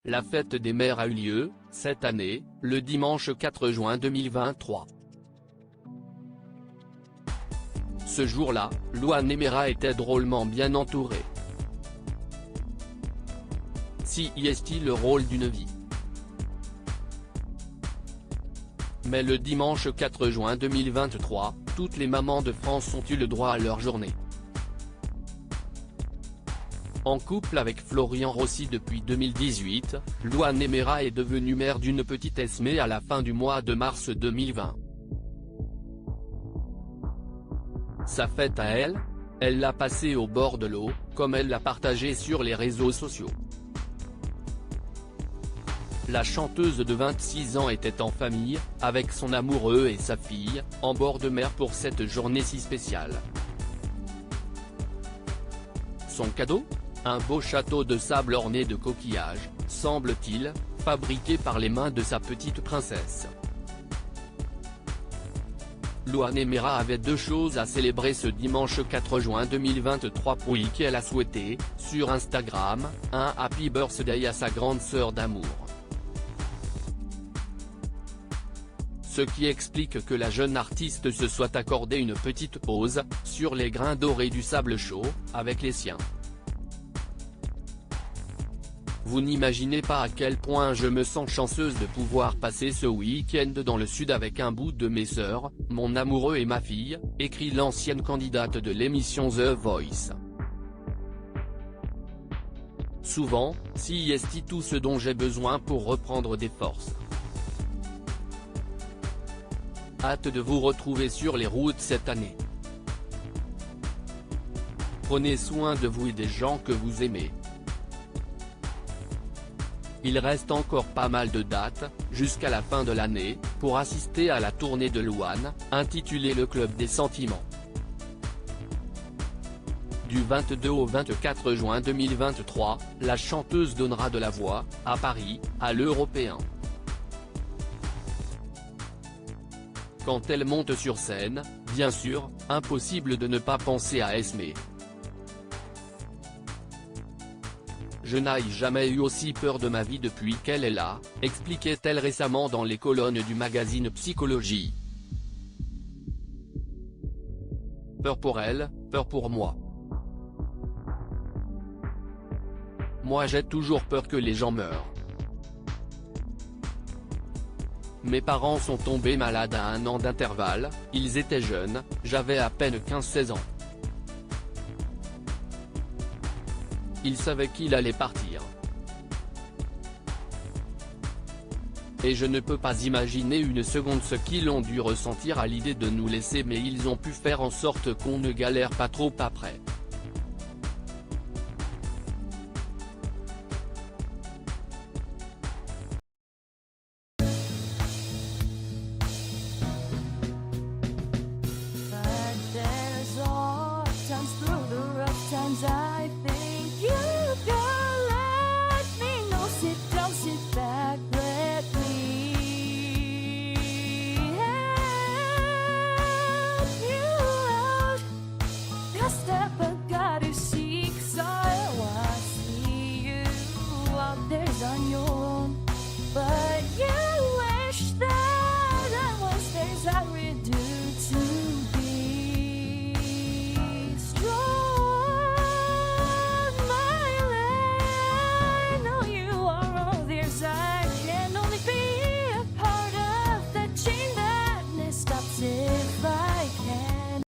La fête des mères a eu lieu, cette année, le dimanche 4 juin 2023. Ce jour-là, Louane Emera était drôlement bien entourée. Si y est-il le rôle d'une vie? Mais le dimanche 4 juin 2023, toutes les mamans de France ont eu le droit à leur journée. En couple avec Florian Rossi depuis 2018, Louane Emera est devenue mère d'une petite Esmée à la fin du mois de mars 2020. Sa fête à elle l'a passée au bord de l'eau, comme elle l'a partagé sur les réseaux sociaux. La chanteuse de 26 ans était en famille, avec son amoureux et sa fille, en bord de mer pour cette journée si spéciale. Son cadeau? Un beau château de sable orné de coquillages, semble-t-il, fabriqué par les mains de sa petite princesse. Louane Emera avait deux choses à célébrer ce dimanche 4 juin 2023 pour qu'elle a souhaité, sur Instagram, un Happy Birthday à sa grande sœur d'amour. Ce qui explique que la jeune artiste se soit accordé une petite pause, sur les grains dorés du sable chaud, avec les siens. Vous n'imaginez pas à quel point je me sens chanceuse de pouvoir passer ce week-end dans le sud avec un bout de mes sœurs, mon amoureux et ma fille, écrit l'ancienne candidate de l'émission The Voice. Souvent, si est tout ce dont j'ai besoin pour reprendre des forces. Hâte de vous retrouver sur les routes cette année. Prenez soin de vous et des gens que vous aimez. Il reste encore pas mal de dates, jusqu'à la fin de l'année, pour assister à la tournée de Louane, intitulée Le Club des Sentiments. Du 22 au 24 juin 2023, la chanteuse donnera de la voix, à Paris, à l'Européen. Quand elle monte sur scène, bien sûr, impossible de ne pas penser à Esmée. Je n'ai jamais eu aussi peur de ma vie depuis qu'elle est là, expliquait-elle récemment dans les colonnes du magazine Psychologie. Peur pour elle, peur pour moi. Moi j'ai toujours peur que les gens meurent. Mes parents sont tombés malades à 1 an d'intervalle, ils étaient jeunes, j'avais à peine 15-16 ans. Ils savaient qu'il allait partir. Et je ne peux pas imaginer une seconde ce qu'ils ont dû ressentir à l'idée de nous laisser, mais ils ont pu faire en sorte qu'on ne galère pas trop après.